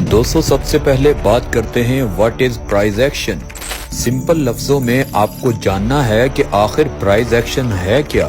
दोस्तों सबसे पहले बात करते हैं what is price action. Simple लफ्जों में आपको जानना है कि आखिर प्राइस एक्शन है क्या।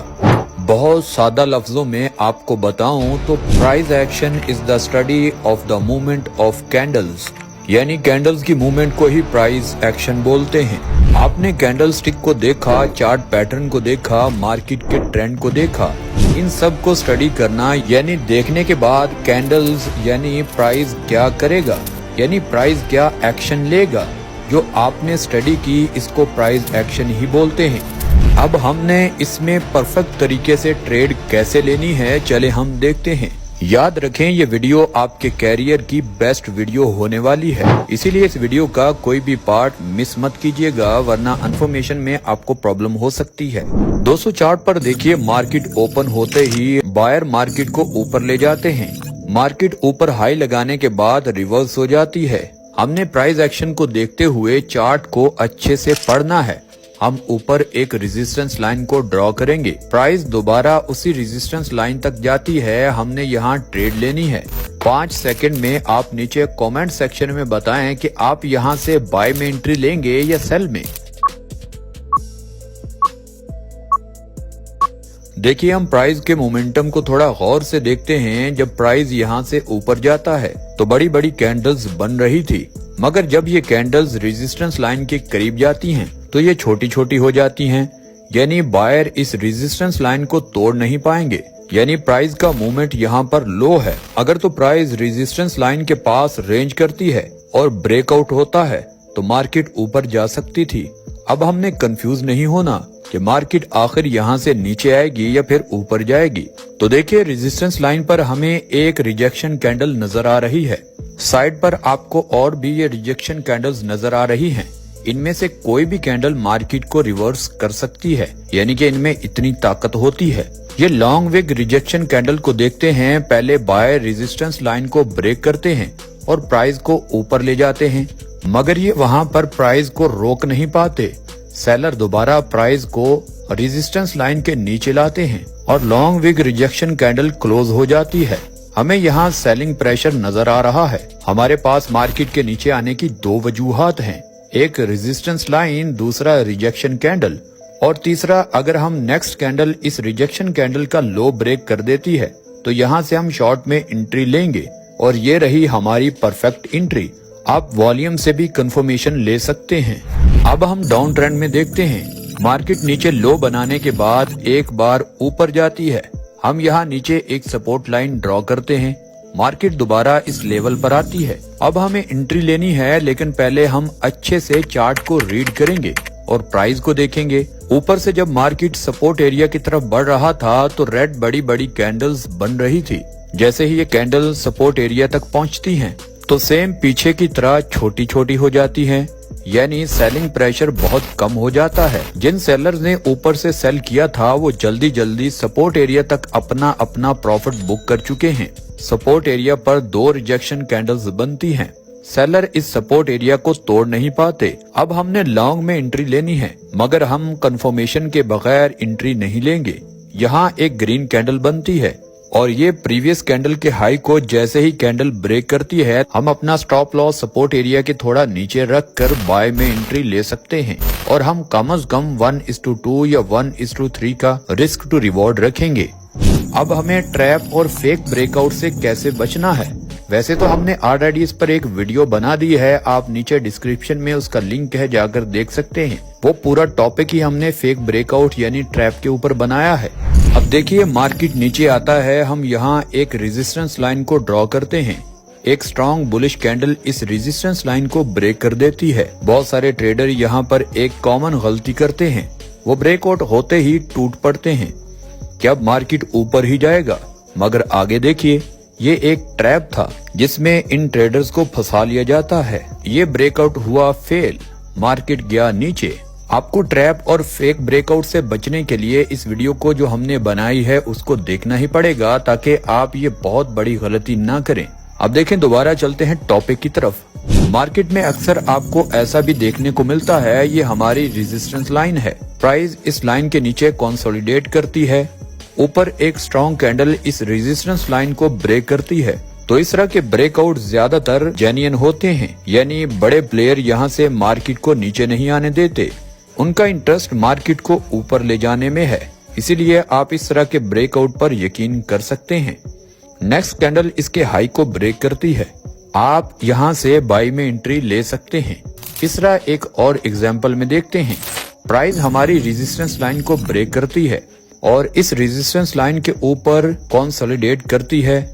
बहुत सादा लफ्जों में आपको बताऊं तो price action is the study of the movement of candles, यानी कैंडल्स की मूवमेंट को ही प्राइस एक्शन बोलते हैं। आपने कैंडल स्टिक को देखा, चार्ट पैटर्न को देखा, मार्केट के ट्रेंड को देखा, इन सब को स्टडी करना यानी देखने के बाद कैंडल्स यानी प्राइस क्या करेगा, यानी प्राइस क्या एक्शन लेगा, जो आपने स्टडी की इसको प्राइस एक्शन ही बोलते हैं। अब हमने इसमें परफेक्ट तरीके से ट्रेड कैसे लेनी है चले हम देखते हैं। याद रखें ये वीडियो आपके कैरियर की बेस्ट वीडियो होने वाली है, इसीलिए इस वीडियो का कोई भी पार्ट मिस मत कीजिएगा वरना इन्फॉर्मेशन में आपको प्रॉब्लम हो सकती है। 200 चार्ट पर देखिए, मार्केट ओपन होते ही बायर मार्केट को ऊपर ले जाते हैं। मार्केट ऊपर हाई लगाने के बाद रिवर्स हो जाती है। हमने प्राइस एक्शन को देखते हुए चार्ट को अच्छे से पढ़ना है। हम ऊपर एक रेजिस्टेंस लाइन को ड्रॉ करेंगे, प्राइस दोबारा उसी रेजिस्टेंस लाइन तक जाती है, हमने यहाँ ट्रेड लेनी है। 5 सेकंड में आप नीचे कमेंट सेक्शन में बताएं कि आप यहाँ से बाय में एंट्री लेंगे या सेल में। देखिए हम प्राइस के मोमेंटम को थोड़ा गौर से देखते हैं। जब प्राइस यहाँ से ऊपर जाता है तो बड़ी बड़ी कैंडल्स बन रही थी, मगर जब ये कैंडल्स रेजिस्टेंस लाइन के करीब जाती हैं तो ये छोटी छोटी हो जाती हैं, यानी बायर इस रेजिस्टेंस लाइन को तोड़ नहीं पाएंगे, यानी प्राइस का मूवमेंट यहाँ पर लो है। अगर तो प्राइस रेजिस्टेंस लाइन के पास रेंज करती है और ब्रेकआउट होता है तो मार्केट ऊपर जा सकती थी। अब हमने कंफ्यूज नहीं होना कि मार्केट आखिर यहाँ से नीचे आएगी या फिर ऊपर जाएगी। तो देखिए रेजिस्टेंस लाइन पर हमें एक रिजेक्शन कैंडल नजर आ रही है, साइड पर आपको और भी ये रिजेक्शन कैंडल्स नजर आ रही हैं। इनमें से कोई भी कैंडल मार्केट को रिवर्स कर सकती है, यानी कि इनमें इतनी ताकत होती है। ये लॉन्ग विग रिजेक्शन कैंडल को देखते हैं, पहले बायर रेजिस्टेंस लाइन को ब्रेक करते हैं और प्राइस को ऊपर ले जाते हैं, मगर ये वहां पर प्राइस को रोक नहीं पाते। सेलर दोबारा प्राइस को रेजिस्टेंस लाइन के नीचे लाते हैं और long wick rejection candle close हो जाती है। हमें यहाँ सेलिंग प्रेशर नजर आ रहा है। हमारे पास मार्केट के नीचे आने की 2 वजूहात हैं, एक रेजिस्टेंस लाइन, दूसरा रिजेक्शन कैंडल, और तीसरा अगर हम नेक्स्ट कैंडल इस रिजेक्शन कैंडल का लो ब्रेक कर देती है तो यहाँ से हम शॉर्ट में एंट्री लेंगे और ये रही हमारी परफेक्ट एंट्री। आप वॉल्यूम से भी कंफर्मेशन ले सकते हैं। अब हम डाउन ट्रेंड में देखते हैं, मार्केट नीचे लो बनाने के बाद एक बार ऊपर जाती है। हम यहाँ नीचे एक सपोर्ट लाइन ड्रॉ करते हैं, मार्केट दोबारा इस लेवल पर आती है। अब हमें एंट्री लेनी है, लेकिन पहले हम अच्छे से चार्ट को रीड करेंगे और प्राइस को देखेंगे। ऊपर से जब मार्केट सपोर्ट एरिया की तरफ बढ़ रहा था तो रेड बड़ी बड़ी कैंडल्स बन रही थी। जैसे ही ये कैंडल सपोर्ट एरिया तक पहुंचती हैं तो सेम पीछे की तरह छोटी छोटी हो जाती हैं, यानी सेलिंग प्रेशर बहुत कम हो जाता है। जिन सेलर्स ने ऊपर से सेल किया था वो जल्दी जल्दी सपोर्ट एरिया तक अपना अपना प्रॉफिट बुक कर चुके हैं। सपोर्ट एरिया पर 2 रिजेक्शन कैंडल्स बनती हैं, सेलर इस सपोर्ट एरिया को तोड़ नहीं पाते। अब हमने लॉन्ग में एंट्री लेनी है, मगर हम कंफर्मेशन के बगैर एंट्री नहीं लेंगे। यहाँ एक ग्रीन कैंडल बनती है और ये प्रीवियस कैंडल के हाई को जैसे ही कैंडल ब्रेक करती है हम अपना स्टॉप लॉस सपोर्ट एरिया के थोड़ा नीचे रख कर बाय में एंट्री ले सकते हैं और हम कम से कम 1:2 या 1:3 का रिस्क टू रिवॉर्ड रखेंगे। अब हमें ट्रैप और फेक ब्रेकआउट से कैसे बचना है। वैसे तो हमने ऑलरेडी इस पर एक वीडियो बना दी है, आप नीचे डिस्क्रिप्शन में उसका लिंक है, जाकर देख सकते हैं। वो पूरा टॉपिक ही हमने फेक ब्रेकआउट यानी ट्रैप के ऊपर बनाया है। अब देखिए मार्केट नीचे आता है, हम यहाँ एक रेजिस्टेंस लाइन को ड्रॉ करते हैं। एक स्ट्रॉन्ग बुलिश कैंडल इस रेजिस्टेंस लाइन को ब्रेक कर देती है। बहुत सारे ट्रेडर यहाँ पर एक कॉमन गलती करते हैं, वो ब्रेकआउट होते ही टूट पड़ते हैं कि अब मार्केट ऊपर ही जाएगा, मगर आगे देखिए ये एक ट्रैप था जिसमें इन ट्रेडर्स को फंसा लिया जाता है। ये ब्रेकआउट हुआ फेल, मार्केट गया नीचे। आपको ट्रैप और फेक ब्रेकआउट से बचने के लिए इस वीडियो को जो हमने बनाई है उसको देखना ही पड़ेगा ताकि आप ये बहुत बड़ी गलती ना करें। अब देखें, दोबारा चलते हैं टॉपिक की तरफ। मार्केट में अक्सर आपको ऐसा भी देखने को मिलता है, ये हमारी रेजिस्टेंस लाइन है, प्राइस इस लाइन के नीचे कंसोलिडेट करती है, ऊपर एक स्ट्रॉन्ग कैंडल इस रेजिस्टेंस लाइन को ब्रेक करती है तो इस तरह के ब्रेकआउट ज्यादातर जेन्युइन होते हैं, यानी बड़े प्लेयर यहाँ से मार्केट को नीचे नहीं आने देते। उनका इंटरेस्ट मार्केट को ऊपर ले जाने में है, इसीलिए आप इस तरह के ब्रेकआउट पर यकीन कर सकते हैं। नेक्स्ट कैंडल इसके हाई को ब्रेक करती है, आप यहाँ से बाई में एंट्री ले सकते हैं। इस तरह एक और एग्जांपल में देखते हैं। प्राइस हमारी रेजिस्टेंस लाइन को ब्रेक करती है और इस रेजिस्टेंस लाइन के ऊपर कंसोलिडेट करती है।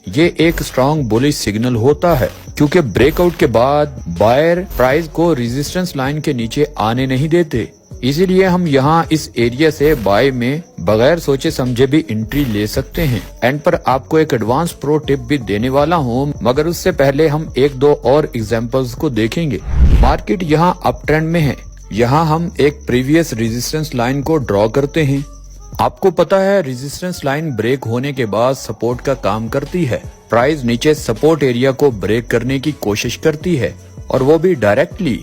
ये एक स्ट्रॉन्ग बुलिश सिग्नल होता है, क्योंकि ब्रेकआउट के बाद बायर प्राइस को रेजिस्टेंस लाइन के नीचे आने नहीं देते। इसीलिए हम यहाँ इस एरिया से बाय में बगैर सोचे समझे भी एंट्री ले सकते हैं। एंड पर आपको एक एडवांस प्रो टिप भी देने वाला हूँ, मगर उससे पहले हम एक दो और एग्जांपल्स को देखेंगे। मार्केट यहाँ अप ट्रेंड में है, यहाँ हम एक प्रीवियस रेजिस्टेंस लाइन को ड्रॉ करते हैं। आपको पता है रेजिस्टेंस लाइन ब्रेक होने के बाद सपोर्ट का काम करती है। प्राइस नीचे सपोर्ट एरिया को ब्रेक करने की कोशिश करती है और वो भी डायरेक्टली।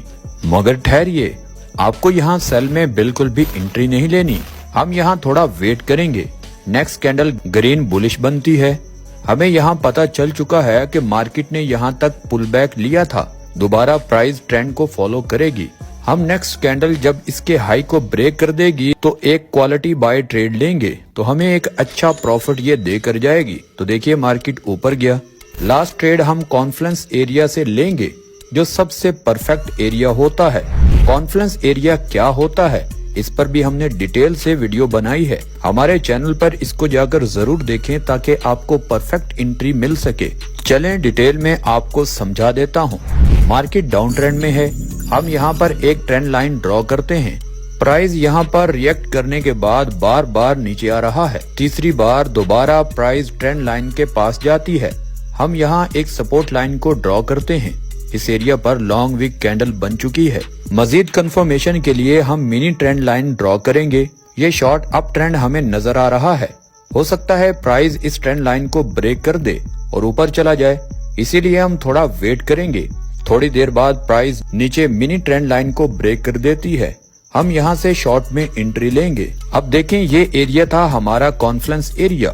मगर ठहरिए, आपको यहाँ सेल में बिल्कुल भी एंट्री नहीं लेनी, हम यहाँ थोड़ा वेट करेंगे। नेक्स्ट कैंडल ग्रीन बुलिश बनती है। हमें यहाँ पता चल चुका है कि मार्केट ने यहाँ तक पुल बैक लिया था, दोबारा प्राइस ट्रेंड को फॉलो करेगी। हम नेक्स्ट कैंडल जब इसके हाई को ब्रेक कर देगी तो एक क्वालिटी बाय ट्रेड लेंगे, तो हमें एक अच्छा प्रॉफिट ये देकर जाएगी। तो देखिए मार्केट ऊपर गया। लास्ट ट्रेड हम कॉन्फ्लुएंस एरिया से लेंगे, जो सबसे परफेक्ट एरिया होता है। कॉन्फ्लुएंस एरिया क्या होता है, इस पर भी हमने डिटेल से वीडियो बनाई है, हमारे चैनल पर इसको जाकर जरूर देखें ताकि आपको परफेक्ट एंट्री मिल सके। चलें डिटेल में आपको समझा देता हूँ। मार्केट डाउन ट्रेंड में है, हम यहाँ पर एक ट्रेंड लाइन ड्रॉ करते हैं। प्राइस यहाँ पर रिएक्ट करने के बाद बार बार नीचे आ रहा है, तीसरी बार दोबारा प्राइस ट्रेंड लाइन के पास जाती है। हम यहाँ एक सपोर्ट लाइन को ड्रॉ करते हैं। इस एरिया पर लॉन्ग वीक कैंडल बन चुकी है। मजीद कंफर्मेशन के लिए हम मिनी ट्रेंड लाइन ड्रॉ करेंगे। ये शॉर्ट अप ट्रेंड हमें नजर आ रहा है, हो सकता है प्राइस इस ट्रेंड लाइन को ब्रेक कर दे और ऊपर चला जाए, इसीलिए हम थोड़ा वेट करेंगे। थोड़ी देर बाद प्राइस नीचे मिनी ट्रेंड लाइन को ब्रेक कर देती है, हम यहाँ से शॉर्ट में एंट्री लेंगे। अब देखें ये एरिया था हमारा कॉन्फ्लुएंस एरिया।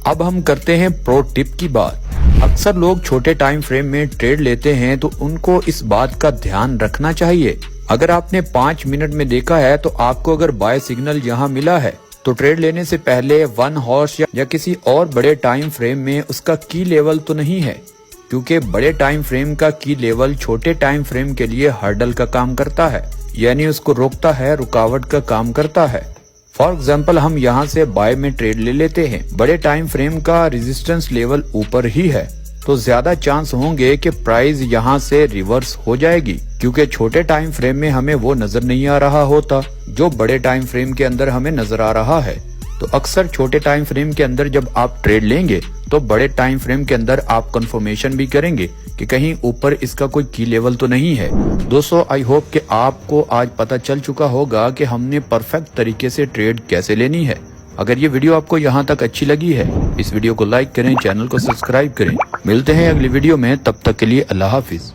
अब हम करते हैं प्रो टिप की बात। अक्सर लोग छोटे टाइम फ्रेम में ट्रेड लेते हैं, तो उनको इस बात का ध्यान रखना चाहिए। अगर आपने 5 मिनट में देखा है तो आपको अगर बाय सिग्नल यहाँ मिला है तो ट्रेड लेने से पहले 1 हॉर्स या किसी और बड़े टाइम फ्रेम में उसका की लेवल तो नहीं है, क्योंकि बड़े टाइम फ्रेम का की लेवल छोटे टाइम फ्रेम के लिए हर्डल का काम करता है, यानी उसको रोकता है, रुकावट का काम करता है। फॉर एग्जाम्पल हम यहाँ से बाय में ट्रेड ले लेते हैं, बड़े टाइम फ्रेम का रेजिस्टेंस लेवल ऊपर ही है, तो ज्यादा चांस होंगे कि प्राइस यहाँ से रिवर्स हो जाएगी, क्योंकि छोटे टाइम फ्रेम में हमें वो नजर नहीं आ रहा होता जो बड़े टाइम फ्रेम के अंदर हमें नजर आ रहा है। तो अक्सर छोटे टाइम फ्रेम के अंदर जब आप ट्रेड लेंगे तो बड़े टाइम फ्रेम के अंदर आप कंफर्मेशन भी करेंगे कि कहीं ऊपर इसका कोई की लेवल तो नहीं है। दोस्तों आई होप कि आपको आज पता चल चुका होगा कि हमने परफेक्ट तरीके से ट्रेड कैसे लेनी है। अगर ये वीडियो आपको यहाँ तक अच्छी लगी है, इस वीडियो को लाइक करें, चैनल को सब्सक्राइब करें। मिलते हैं अगली वीडियो में, तब तक के लिए अल्लाह हाफिज।